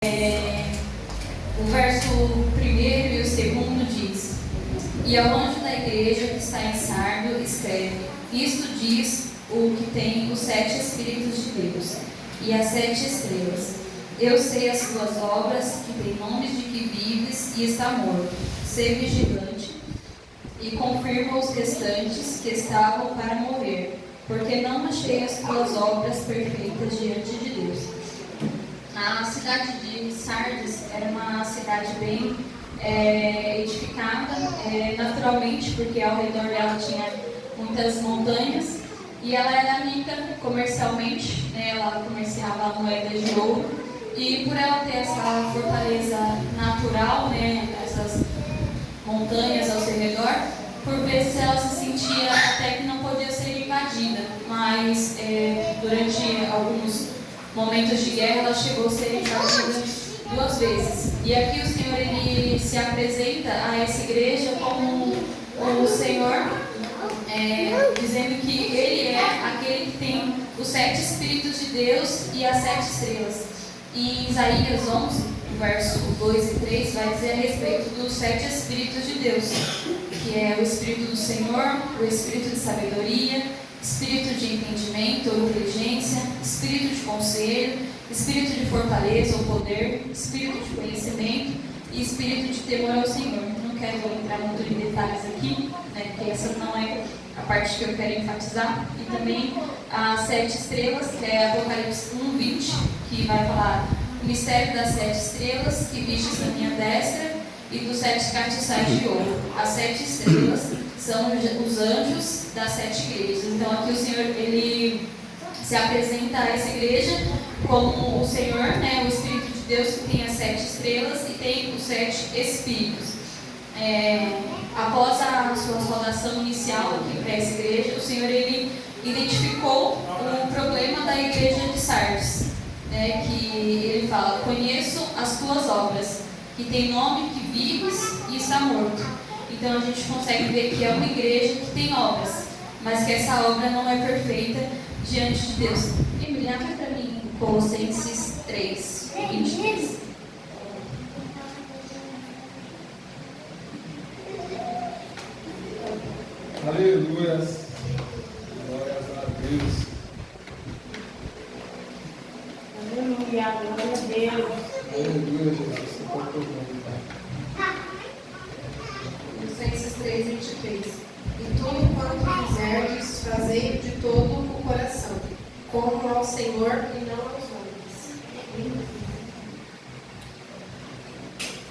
O verso 1 e o 2 diz: E ao anjo da igreja que está em Sardo escreve: Isto diz o que tem os 7 Espíritos de Deus e as 7 estrelas. Eu sei as tuas obras, que tem nomes de que vives e está morto. Sê vigilante e confirma os restantes que estavam para morrer, porque não achei as tuas obras perfeitas diante de Deus. A cidade de Sardes era uma cidade bem edificada naturalmente, porque ao redor dela tinha muitas montanhas, e ela era rica comercialmente, né? Ela comerciava moedas de ouro, e por ela ter essa fortaleza natural, né? Essas montanhas ao seu redor, por vezes ela se sentia até que não podia ser invadida, mas durante alguns momentos de guerra ela chegou a ser invadida 2 vezes. E aqui o Senhor ele se apresenta a essa igreja como o Senhor, dizendo que Ele é aquele que tem os 7 Espíritos de Deus e as 7 estrelas. E em Isaías 11, verso 2 e 3, vai dizer a respeito dos 7 Espíritos de Deus, que é o Espírito do Senhor, o Espírito de sabedoria, Espírito de entendimento ou inteligência, Espírito de conselho, Espírito de fortaleza ou poder, Espírito de conhecimento e Espírito de temor ao Senhor. Não quero entrar muito em detalhes aqui, né, porque essa não é a parte que eu quero enfatizar. E também as 7 estrelas, que é Apocalipse 1:20, que vai falar o mistério das 7 estrelas que vistes na minha destra e dos 7 castiçais de ouro. As 7 estrelas são os anjos das 7 igrejas. Então aqui o Senhor ele se apresenta a essa igreja como o Senhor, né, o Espírito de Deus que tem as 7 estrelas e tem os 7 Espíritos. Após a sua saudação inicial aqui para essa igreja, o Senhor ele identificou o problema da igreja de Sardes, né, que ele fala: conheço as tuas obras, que tem nome que vives e está morto. Então a gente consegue ver que é uma igreja que tem obras, mas que essa obra não é perfeita diante de Deus. Emily, abre para mim Colossenses 3:23. Aleluia, glórias a Deus. Aleluia, glória a Deus. Aleluia, Jesus, você pode tomar. Colossenses 3:23. E tudo quanto fizerdes, fazei de todo o coração, como ao Senhor e não aos homens.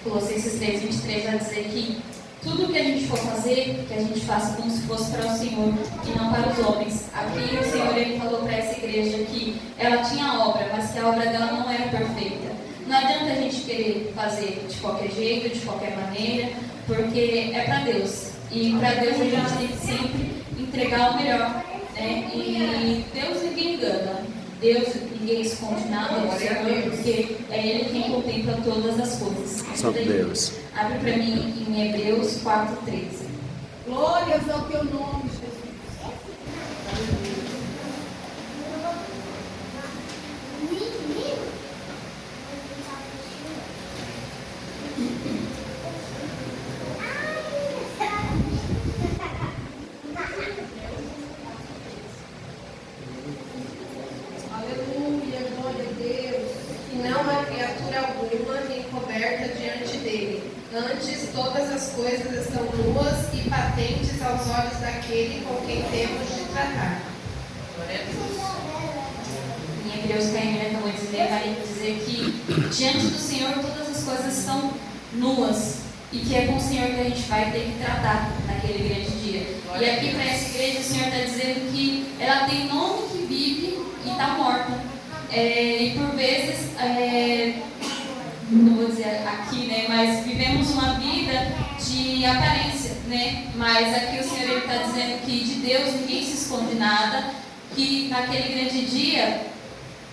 Colossenses 3:23 vai dizer que tudo que a gente for fazer, que a gente faça como se fosse para o Senhor e não para os homens. Aqui o Senhor ele falou para essa igreja que ela tinha obra, mas que a obra dela não era perfeita. Não adianta a gente querer fazer de qualquer jeito, de qualquer maneira, porque é para Deus. E para Deus a gente tem que sempre entregar o melhor, né? E Deus ninguém engana. Deus ninguém esconde nada do Senhor, porque é Ele quem contempla todas as coisas. Só Deus. Abre para mim em Hebreus 4:13. Glórias ao teu nome, Jesus. Aleluia, glória a Deus. E não há criatura alguma encoberta diante dele. Antes, todas as coisas estão nuas e patentes aos olhos daquele com quem temos de tratar. Glória a Deus. Em Hebreus, que a Emília acabou de dizer, vai dizer que diante do Senhor todas as coisas estão nuas e que é com o Senhor que a gente vai ter que tratar naquele grande dia. E aqui para essa igreja o Senhor está dizendo que ela tem nome que vive e está morta. E por vezes, não vou dizer aqui, né, mas vivemos uma vida de aparência, né? Mas aqui o Senhor está dizendo que de Deus ninguém se esconde nada, que naquele grande dia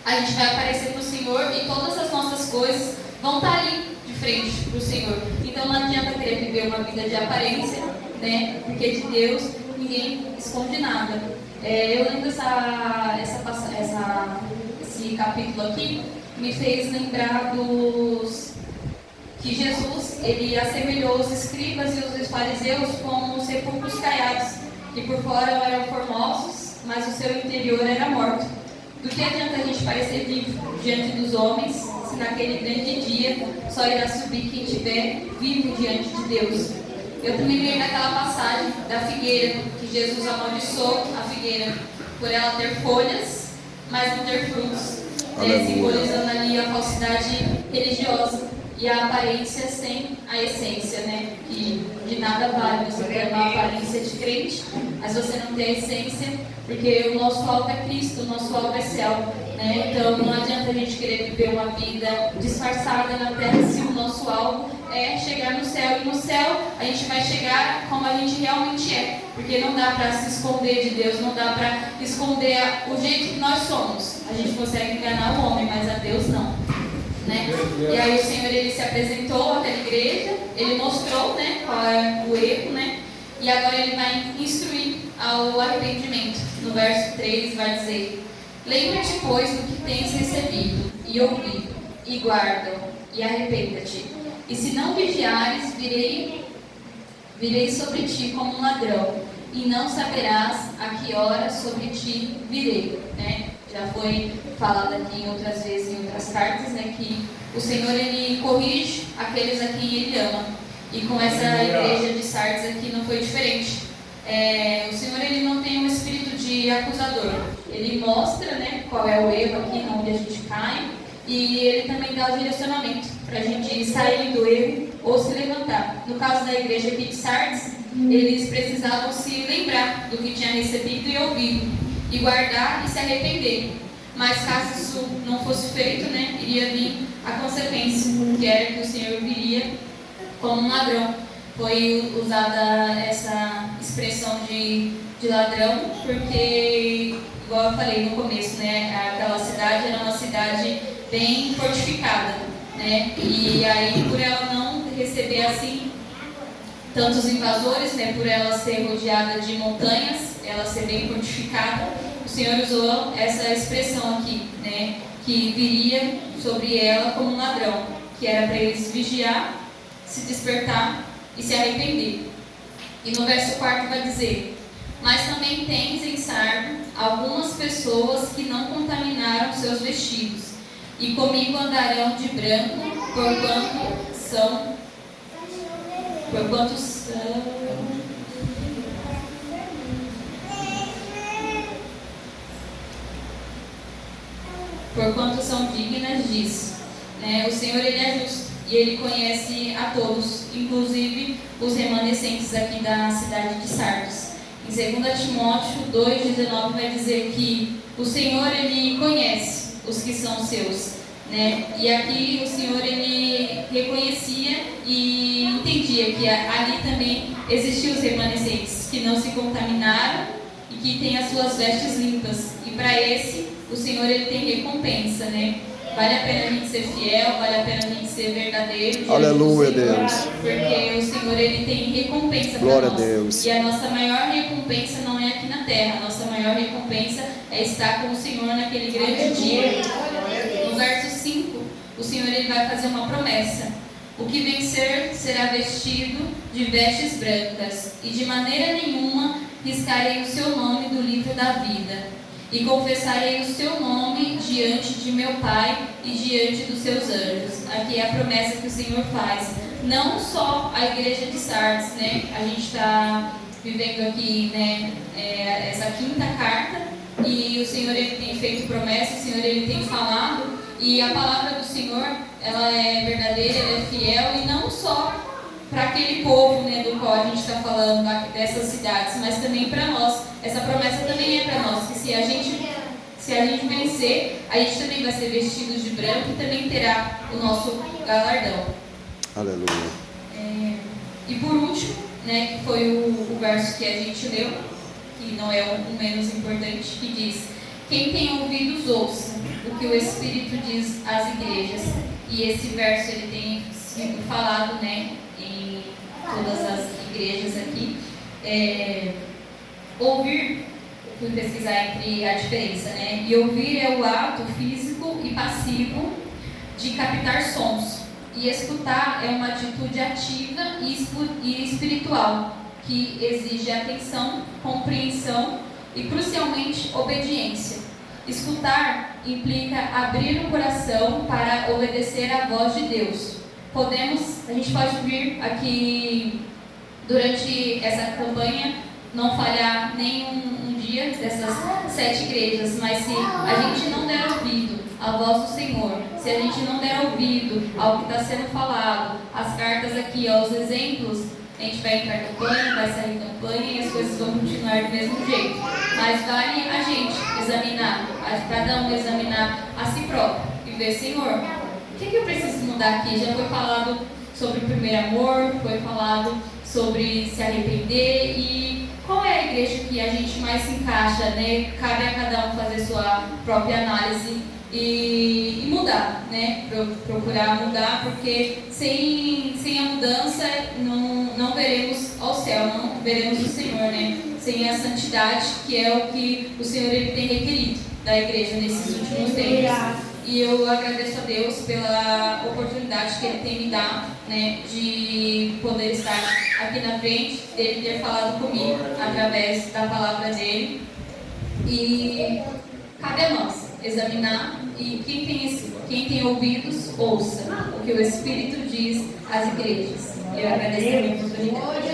a gente vai aparecer para o Senhor e todas as nossas coisas vão estar ali de frente para o Senhor. Então não adianta querer viver uma vida de aparência, né? Porque de Deus ninguém esconde nada. Eu lembro esse capítulo aqui, me fez lembrar que Jesus, ele assemelhou os escribas e os fariseus como sepulcros caiados, que por fora eram formosos, mas o seu interior era morto. Do que adianta a gente parecer vivo diante dos homens, se naquele grande dia só irá subir quem estiver vivo diante de Deus? Eu também lembro daquela passagem da figueira, que Jesus amaldiçoou a figueira por ela ter folhas, mas não ter frutos, simbolizando ali a falsidade religiosa e a aparência sem a essência, né? Que de nada vale você ter uma aparência de crente, mas você não tem a essência, porque o nosso alvo é Cristo, o nosso alvo é céu, né? Então não adianta a gente querer viver uma vida disfarçada na terra se o nosso alvo é chegar no céu, e no céu a gente vai chegar como a gente realmente é, porque não dá para se esconder de Deus, não dá para esconder o jeito que nós somos. A gente consegue enganar o homem, mas a Deus não, né? E aí o Senhor, ele se apresentou àquela igreja, ele mostrou, né, qual é o erro, né? E agora ele vai instruir ao arrependimento. No verso 3 vai dizer: lembra-te, pois, do que tens recebido e ouvido, e guarda-o, e arrependa-te. E se não vigiares, virei sobre ti como um ladrão, e não saberás a que hora sobre ti virei, né? Já foi falado aqui em outras vezes, em outras cartas, né, que o Senhor, ele corrige aqueles a quem ele ama. E com essa igreja de Sardes aqui não foi diferente. O Senhor, ele não tem um espírito de acusador. Ele mostra, né, qual é o erro aqui, onde a gente cai, e ele também dá o direcionamento para a gente sair do erro ou se levantar. No caso da igreja aqui de Sardes, eles precisavam se lembrar do que tinha recebido e ouvido, e guardar e se arrepender. Mas caso isso não fosse feito, né, iria vir a consequência, que era que o Senhor viria como um ladrão. Foi usada essa expressão de ladrão, porque, igual eu falei no começo, né, aquela cidade era uma cidade bem fortificada, né, e aí por ela não receber assim tantos invasores, né, por ela ser rodeada de montanhas, ela ser bem fortificada, o Senhor usou essa expressão aqui, né, que viria sobre ela como um ladrão, que era para eles vigiar, se despertar e se arrepender. E no verso 4 vai dizer: mas também tens em Sardo algumas pessoas que não contaminaram seus vestidos, e comigo andarão de branco, porquanto são dignas disso, né? O Senhor, ele é justo e ele conhece a todos, inclusive os remanescentes aqui da cidade de Sardes. Em 2 Timóteo 2,19 vai dizer que o Senhor, ele conhece os que são seus, né? E aqui o Senhor, ele reconhecia e entendia que ali também existiam os remanescentes que não se contaminaram e que têm as suas vestes limpas. E para esse, o Senhor, ele tem recompensa, né? Vale a pena a gente ser fiel, vale a pena a gente ser verdadeiro. Aleluia, Deus. Porque o Senhor, ele tem recompensa para nós. Glória a Deus. E a nossa maior recompensa não é aqui na terra. A nossa maior recompensa é estar com o Senhor naquele grande dia. No verso 5, o Senhor, ele vai fazer uma promessa: o que vencer será vestido de vestes brancas, e de maneira nenhuma riscarei o seu nome do livro da vida, e confessarei o seu nome diante de meu Pai e diante dos seus anjos. Aqui é a promessa que o Senhor faz, não só a igreja de Sardes, né? A gente está vivendo aqui, né, essa quinta carta, e o Senhor, ele tem feito promessa, o Senhor, ele tem falado, e a palavra do Senhor, ela é verdadeira, ela é fiel, e não só para aquele povo, né, do qual a gente está falando, dessas cidades, mas também para nós. Essa promessa também é para nós, que se a gente vencer, a gente também vai ser vestidos de branco e também terá o nosso galardão. Aleluia. E por último, né, que foi o verso que a gente leu, que não é o menos importante, que diz: quem tem ouvidos, ouça o que o Espírito diz às igrejas. E esse verso, ele tem sido falado, né, em todas as igrejas aqui. Ouvir, fui pesquisar entre a diferença, né? E ouvir é o ato físico e passivo de captar sons. E escutar é uma atitude ativa e espiritual, que exige atenção, compreensão e, crucialmente, obediência. Escutar implica abrir o coração para obedecer à voz de Deus. A gente pode vir aqui durante essa campanha, não falhar nenhum dia dessas 7 igrejas, mas se a gente não der ouvido à voz do Senhor, se a gente não der ouvido ao que está sendo falado, as cartas aqui, aos exemplos, a gente vai entrar em campanha, vai sair em campanha e as coisas vão continuar do mesmo jeito. Mas vale a gente examinar, cada um examinar a si próprio e ver, Senhor, o que eu preciso mudar aqui? Já foi falado sobre o primeiro amor, foi falado sobre se arrepender, e qual é a igreja que a gente mais se encaixa, né? Cabe a cada um fazer sua própria análise e mudar, né? Procurar mudar, porque sem a mudança não veremos ao céu, não veremos o Senhor, né? Sem a santidade, que é o que o Senhor ele tem requerido da igreja nesses últimos tempos. E eu agradeço a Deus pela oportunidade que Ele tem me dado, né, de poder estar aqui na frente, dele ter falado comigo através da palavra dele. E cabe a nós examinar, e quem tem ouvidos, ouça o que o Espírito diz às igrejas. Eu agradeço a minha oportunidade.